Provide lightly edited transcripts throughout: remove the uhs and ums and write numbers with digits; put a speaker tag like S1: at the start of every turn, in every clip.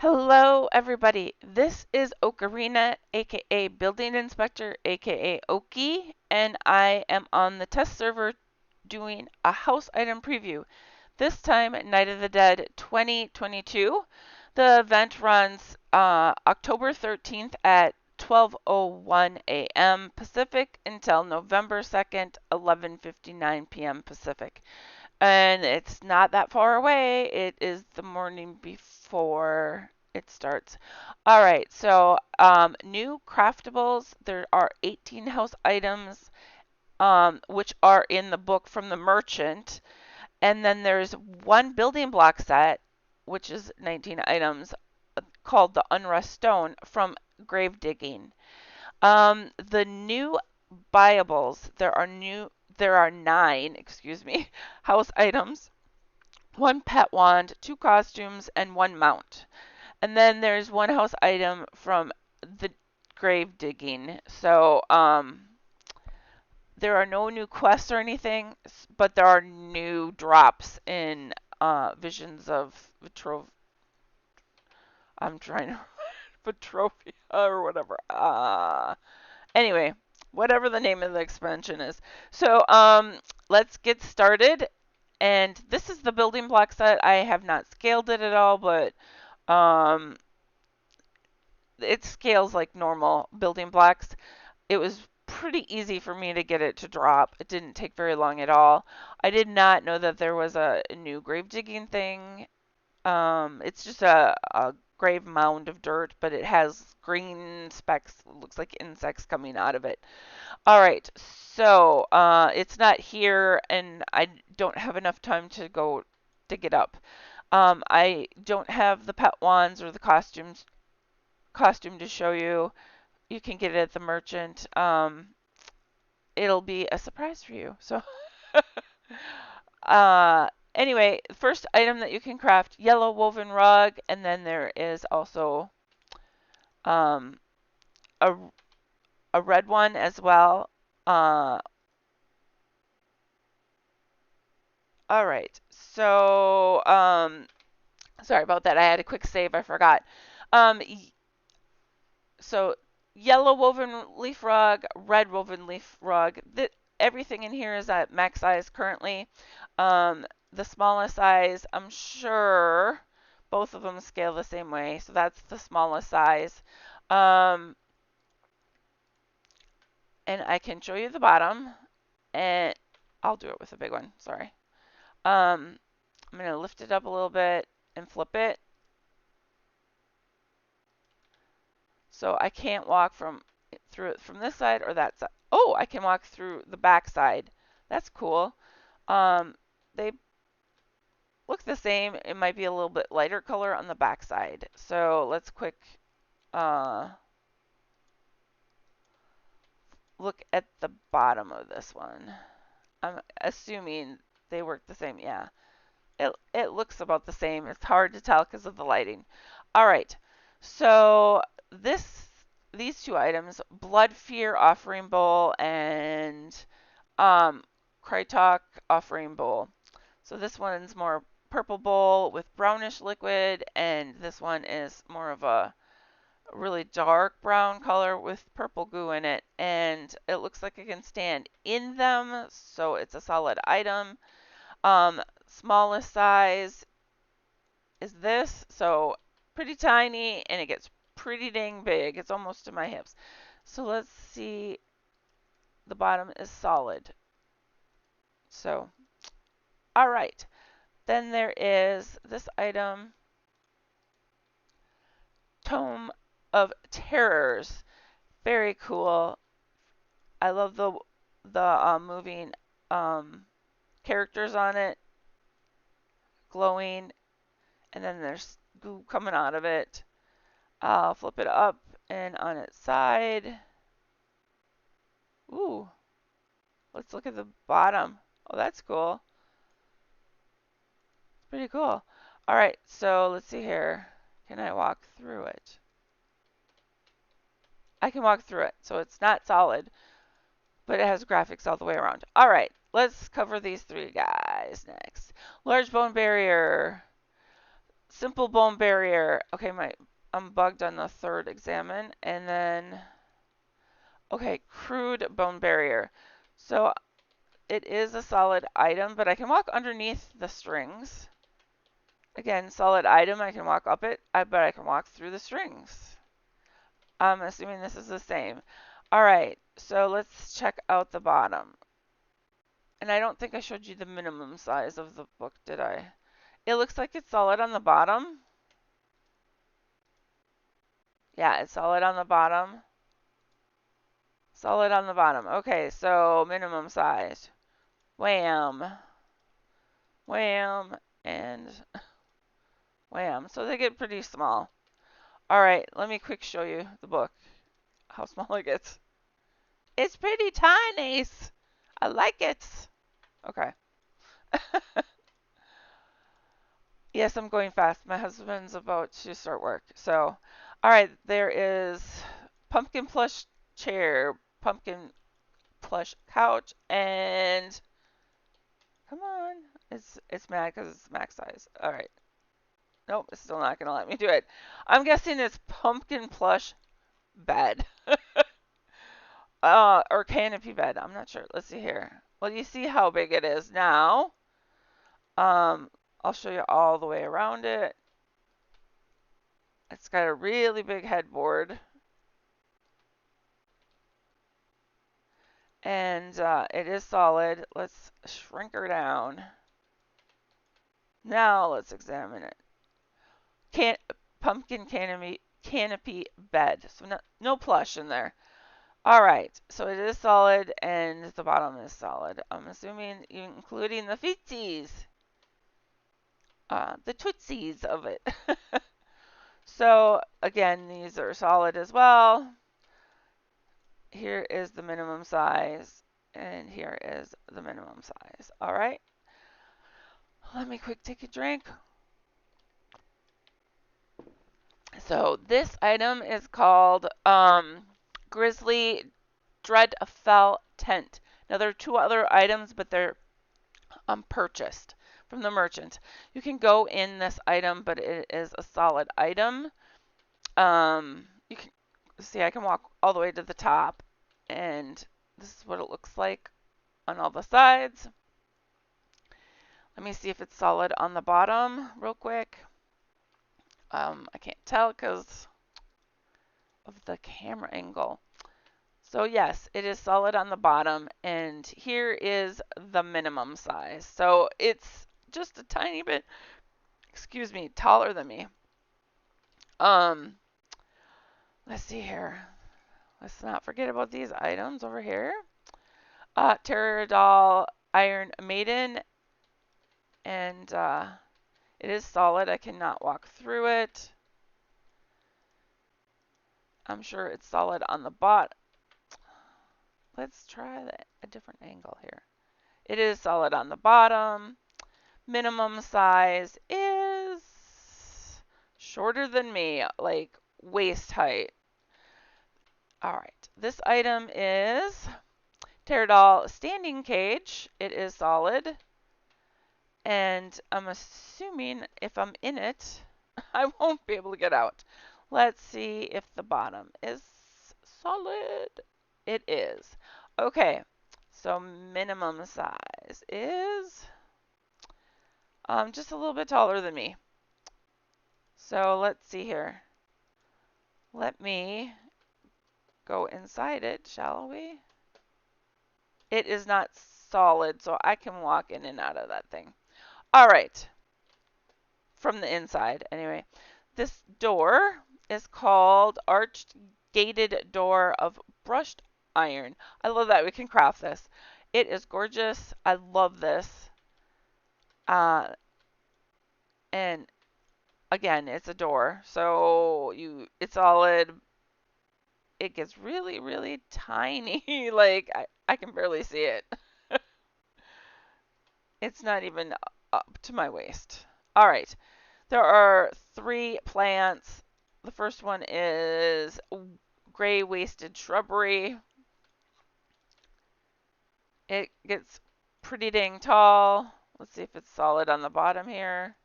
S1: Hello, everybody. This is Ocarina, aka Building Inspector, aka Oki, and I am on the test server doing a house item preview. This time, Night of the Dead 2022. The event runs October 13th at 12:01 a.m. Pacific until November 2nd, 11:59 p.m. Pacific. And it's not that far away. It is the morning before it starts. All right, so new craftables. There are 18 house items, which are in the book from the merchant. And then there's one building block set, which is 19 items, called the Unrest Stone from grave digging. The new Buyables, there are nine, excuse me, house items, one pet wand, two costumes, and one mount. And then there's one house item from the grave digging. So there are no new quests or anything, but there are new drops in Visions of I'm trying to Petrovia or whatever. Anyway, whatever the name of the expansion is. So let's get started. And this is the building block set. I have not scaled it at all, but um, it scales like normal building blocks. It was pretty easy for me to get it to drop. It didn't take very long at all. I did not know that there was a new grave digging thing. It's just a grave mound of dirt, but it has green specks, looks like insects coming out of it. All right, so it's not here, and I don't have enough time to go dig it up. I don't have the pet wands or the costume to show you. You can get it at the merchant. It'll be a surprise for you. So, uh, anyway, first item that you can craft, yellow woven rug, and then there is also um, a, a red one as well. Uh, all right, so sorry about that. I had a quick save. I forgot. Um, so yellow woven leaf rug, red woven leaf rug. Everything in here is at max size currently. The smallest size, I'm sure both of them scale the same way, so that's the smallest size. Um, and I can show you the bottom, and I'll do it with a big one. Sorry. I'm gonna lift it up a little bit and flip it, so I can't walk through it from this side or that side. Oh, I can walk through the back side. That's cool. They look the same. It might be a little bit lighter color on the back side. So let's quick uh, look at the bottom of this one. I'm assuming they work the same. Yeah, it looks about the same. It's hard to tell because of the lighting. All right, so these two items, Blood Fear Offering Bowl and Krytok Offering Bowl. So this one's more purple bowl with brownish liquid, and this one is more of a really dark brown color with purple goo in it. And it looks like it can stand in them, so it's a solid item. Smallest size is this, so pretty tiny, and it gets pretty dang big. It's almost to my hips. So let's see. The bottom is solid. So, all right. Then there is this item, Tome of Terrors. Very cool. I love the moving characters on it, glowing, and then there's goo coming out of it. I'll flip it up and on its side. Ooh, let's look at the bottom. Oh, that's cool. Pretty cool. All right, so let's see here. Can I walk through it? I can walk through it, so it's not solid, but it has graphics all the way around. All right, let's cover these three guys next. Large bone barrier. Simple bone barrier. Okay, I'm bugged on the third examine. And then, okay, crude bone barrier. So it is a solid item, but I can walk underneath the strings. Again, solid item, I can walk up it, but I can walk through the strings. I'm assuming this is the same. All right, so let's check out the bottom. And I don't think I showed you the minimum size of the book, did I? It looks like it's solid on the bottom. Yeah, it's solid on the bottom. Solid on the bottom. Okay, so minimum size. Wham. Wham. And wham. So they get pretty small. All right, let me quick show you the book. How small it gets. It's pretty tiny. I like it. Okay. Yes, I'm going fast. My husband's about to start work. So, all right, there is pumpkin plush chair, pumpkin plush couch, and come on. It's mad because it's max size. All right. Nope, it's still not going to let me do it. I'm guessing it's pumpkin plush bed. Or canopy bed. I'm not sure. Let's see here. Well, you see how big it is now. I'll show you all the way around it. It's got a really big headboard. And it is solid. Let's shrink her down. Now let's examine it. Pumpkin canopy bed. So no plush in there. All right, so it is solid and the bottom is solid. I'm assuming including the feetsies, the tootsies of it. So again, these are solid as well. Here is the minimum size, and here is the minimum size. All right, let me quick take a drink. So this item is called Grizzly Dreadfell Tent. Now there are two other items, but they're purchased from the merchant. You can go in this item, but it is a solid item. You can see I can walk all the way to the top, and this is what it looks like on all the sides. Let me see if it's solid on the bottom real quick. I can't tell because of the camera angle. So yes, it is solid on the bottom, and here is the minimum size. So it's just a tiny bit, excuse me, taller than me. Let's see here. Let's not forget about these items over here. Terradol Iron Maiden, and it is solid. I cannot walk through it. I'm sure it's solid on the bottom. Let's try a different angle here. It is solid on the bottom. Minimum size is shorter than me, like waist height. All right, this item is Terradol Standing Cage. It is solid. And I'm assuming if I'm in it, I won't be able to get out. Let's see if the bottom is solid. It is. Okay, so minimum size is just a little bit taller than me. So let's see here. Let me go inside it, shall we? It is not solid, so I can walk in and out of that thing. All right. From the inside, anyway. This door is called Arched Gated Door of Brushed Iron. I love that we can craft this. It is gorgeous. I love this. And again, it's a door, so it's solid. It gets really, really tiny. Like I can barely see it. It's not even up to my waist. All right. There are 3 plants. The first one is gray wasted shrubbery. It gets pretty dang tall. Let's see if it's solid on the bottom here.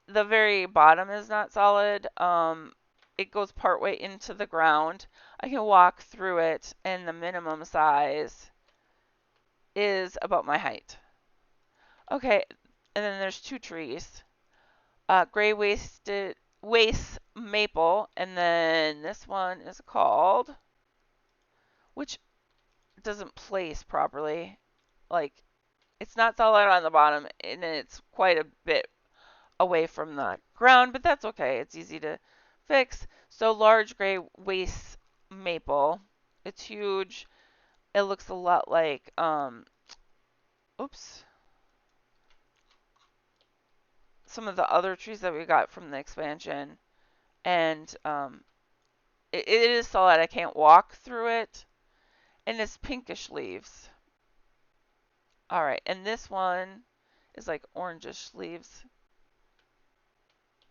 S1: The very bottom is not solid. It goes partway into the ground. I can walk through it, and the minimum size is about my height. Okay, and then there's two trees. Gray waste maple, and then this one is called, which doesn't place properly. Like, it's not solid on the bottom, and it's quite a bit away from the ground, but that's okay. It's easy to fix. So large gray waste maple. It's huge. It looks a lot like, oops, some of the other trees that we got from the expansion. And it is solid. I can't walk through it. And it's pinkish leaves. All right, and this one is like orangish leaves.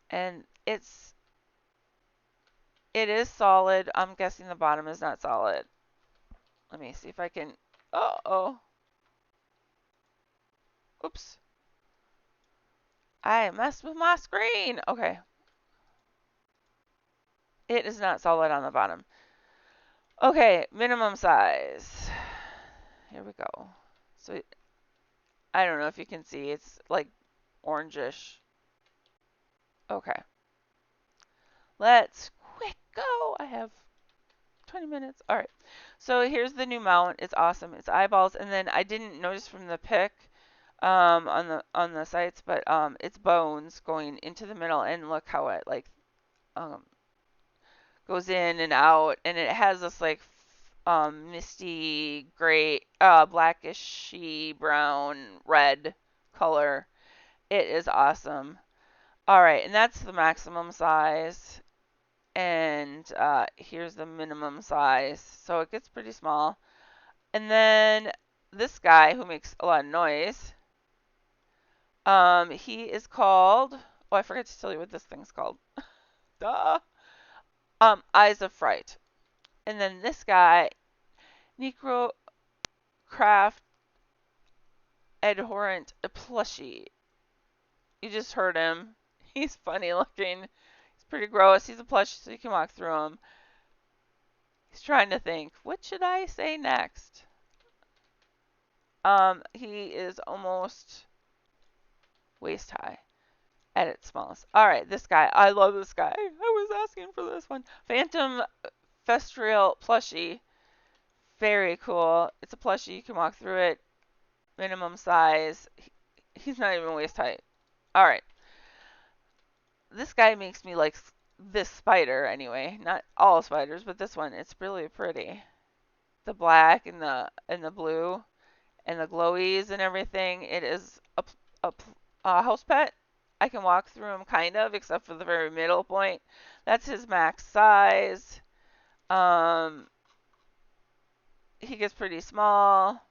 S1: And it is solid. I'm guessing the bottom is not solid. Let me see if I can. Uh-oh. Oops. I messed with my screen. Okay. It is not solid on the bottom. Okay, minimum size. Here we go. So I don't know if you can see. It's like orangish. Okay. Let's quick go. I have 20 minutes. All right. So here's the new mount. It's awesome. It's eyeballs, and then I didn't notice from the pic on the sites, but it's bones going into the middle, and look how it like um goes in and out, and it has this like misty gray, blackishy brown red color. It is awesome. All right, and that's the maximum size. And here's the minimum size. So it gets pretty small. And then this guy who makes a lot of noise, he is called, oh, I forgot to tell you what this thing's called. Duh. Eyes of Fright. And then this guy, Necro Craft Adhorrent Plushie. You just heard him. He's funny looking. He's pretty gross. He's a plush, so you can walk through him. He's trying to think, what should I say next? He is almost waist high at its smallest. All right, this guy. I love this guy. I was asking for this one. Phantom Festrial Plushie. Very cool. It's a plushie. You can walk through it. Minimum size. He's not even waist height. All right. This guy makes me like this spider anyway. Not all spiders, but this one. It's really pretty. The black and the blue and the glowies and everything. It is a house pet. I can walk through him kind of, except for the very middle point. That's his max size. He gets pretty small.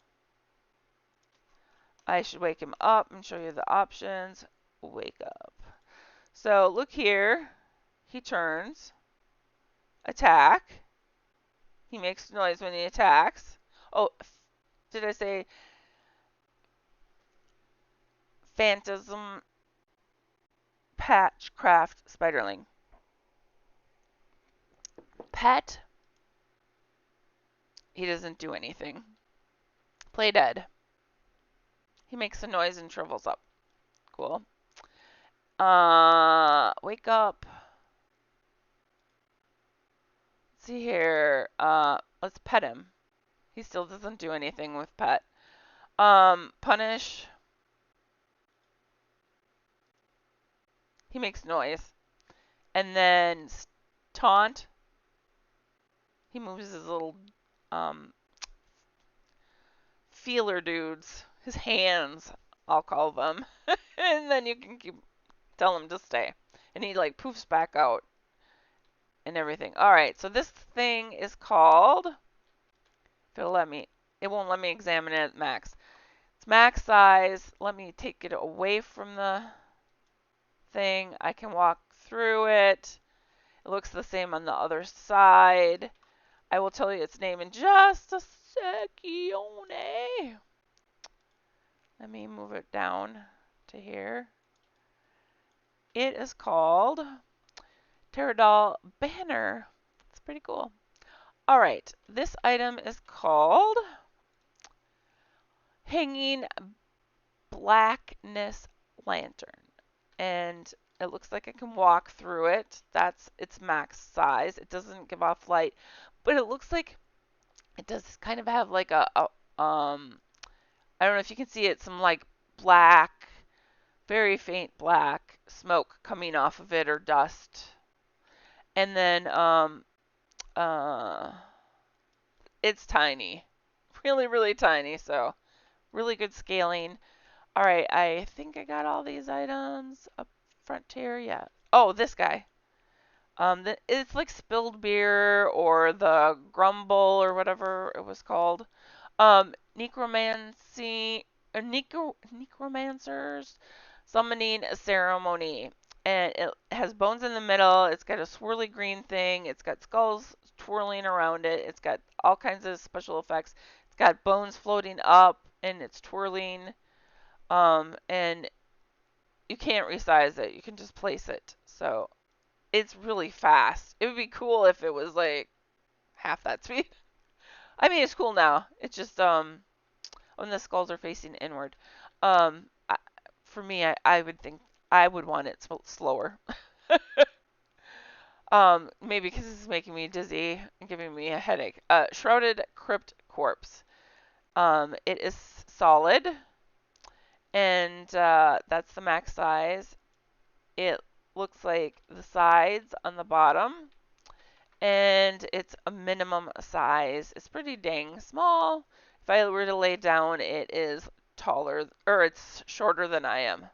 S1: I should wake him up and show you the options. Wake up. So look here. He turns. Attack. He makes noise when he attacks. Oh, did I say Phantasm Patch Craft Spiderling? Pet. He doesn't do anything. Play dead. He makes a noise and shrivels up. Cool. Wake up. Let's see here. Let's pet him. He still doesn't do anything with pet. Punish. He makes noise. And then taunt. He moves his little feeler dudes. His hands, I'll call them. And then you can tell him to stay. And he like poofs back out and everything. Alright, so this thing is called, if it'll let me, it won't let me examine it at max. It's max size. Let me take it away from the thing. I can walk through it. It looks the same on the other side. I will tell you its name in just a secchione. Let me move it down to here. It is called Terradol Banner. It's pretty cool. All right, this item is called Hanging Blackness Lantern. And it looks like I can walk through it. That's its max size. It doesn't give off light, but it looks like it does kind of have like I don't know if you can see it, some like black, very faint black smoke coming off of it or dust. And then uh it's tiny. Really, really tiny, so really good scaling. All right, I think I got all these items up front here. Yeah. Oh, this guy. It's like spilled beer or the grumble or whatever it was called. Necromancy, necromancers summoning a ceremony, and it has bones in the middle. It's got a swirly green thing. It's got skulls twirling around it. It's got all kinds of special effects. It's got bones floating up and it's twirling. And you can't resize it. You can just place it. So it's really fast. It would be cool if it was like half that speed. I mean, it's cool now. It's just when the skulls are facing inward. I, for me, I would think I would want it slower. Maybe because it's making me dizzy and giving me a headache. Shrouded Crypt Corpse. It is solid, and that's the max size. It looks like the sides on the bottom, and it's a minimum size. It's pretty dang small. If I were to lay down, it is taller, or it's shorter than I am.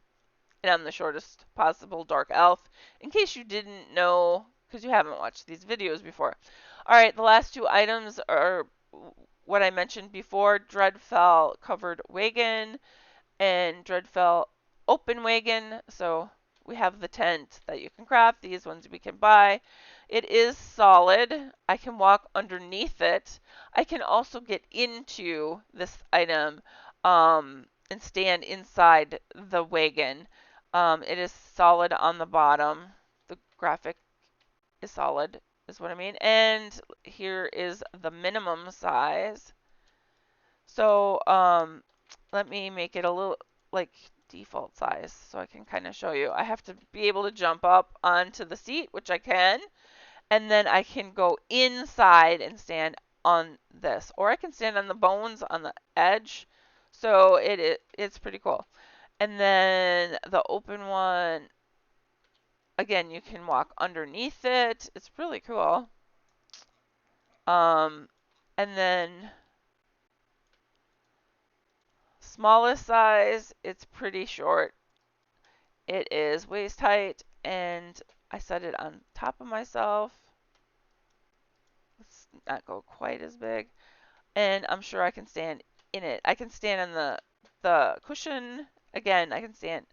S1: And I'm the shortest possible dark elf, in case you didn't know, because you haven't watched these videos before. Alright, the last two items are what I mentioned before, Dreadfell covered wagon and Dreadfell open wagon. So we have the tent that you can craft. These ones we can buy. It is solid. I can walk underneath it. I can also get into this item and stand inside the wagon. It is solid on the bottom. The graphic is solid, is what I mean. And here is the minimum size. So let me make it a little like default size so I can kind of show you. I have to be able to jump up onto the seat, which I can, and then I can go inside and stand on this, or I can stand on the bones on the edge. So it's pretty cool. And then the open one, again, you can walk underneath it. It's really cool. Um, and then smallest size, it's pretty short. It is waist height, and I set it on top of myself. Let's not go quite as big. And I'm sure I can stand in it. I can stand on the cushion. Again, I can stand.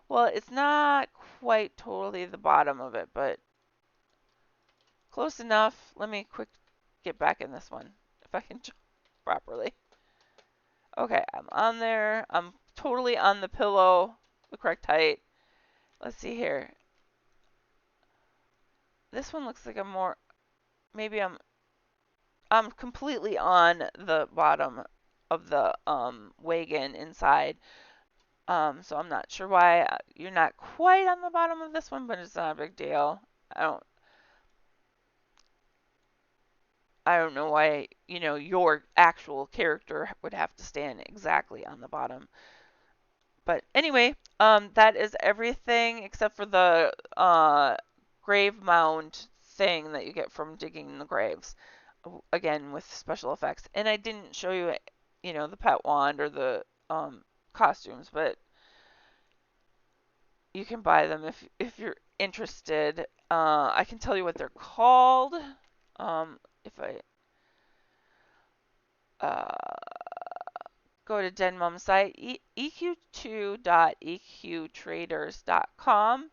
S1: Well, it's not quite totally the bottom of it, but close enough. Let me quick get back in this one if I can jump properly. Okay, I'm on there. I'm totally on the pillow, the correct height. Let's see here. This one looks like I'm more, maybe I'm completely on the bottom of the wagon inside. So I'm not sure why you're not quite on the bottom of this one, but it's not a big deal. I don't I don't know why, your actual character would have to stand exactly on the bottom. But anyway, that is everything except for the grave mound thing that you get from digging the graves. Again, with special effects. And I didn't show you, the pet wand or the costumes, but you can buy them if you're interested. I can tell you what they're called. If I go to Denmum's site, eq2.eqtraders.com.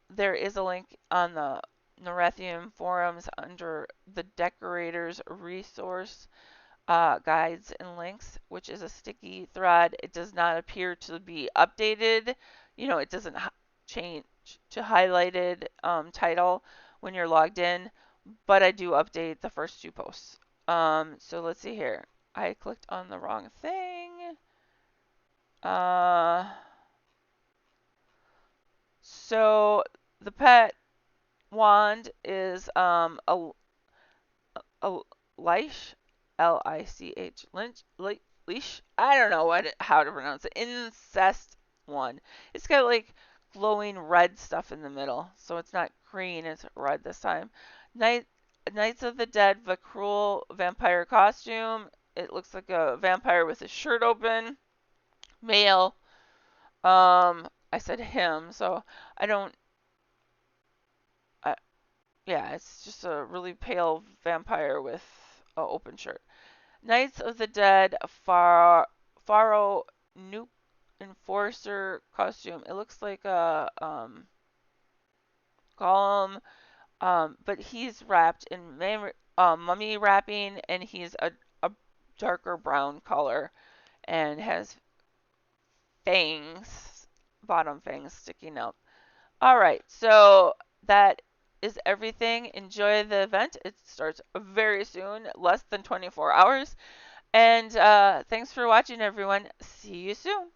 S1: There is a link on the Norethium forums under the Decorators resource guides and links, which is a sticky thread. It does not appear to be updated. It doesn't change to highlighted title when you're logged in, but I do update the first 2 posts. So let's see here. I clicked on the wrong thing. So the pet wand is a leash, Lich, leash. I don't know how to pronounce it. Incest one. It's got like glowing red stuff in the middle, so it's not green, it's red this time. Knights of the Dead, the cruel vampire costume. It looks like a vampire with his shirt open. Male. I said him, so I don't. Yeah, it's just a really pale vampire with an open shirt. Knights of the Dead, Pharaoh Nuke Enforcer costume. It looks like a golem, but he's wrapped in mummy wrapping, and he's a darker brown color and has fangs, bottom fangs sticking out. All right, so that is everything. Enjoy the event. It starts very soon, less than 24 hours. And thanks for watching, everyone. See you soon.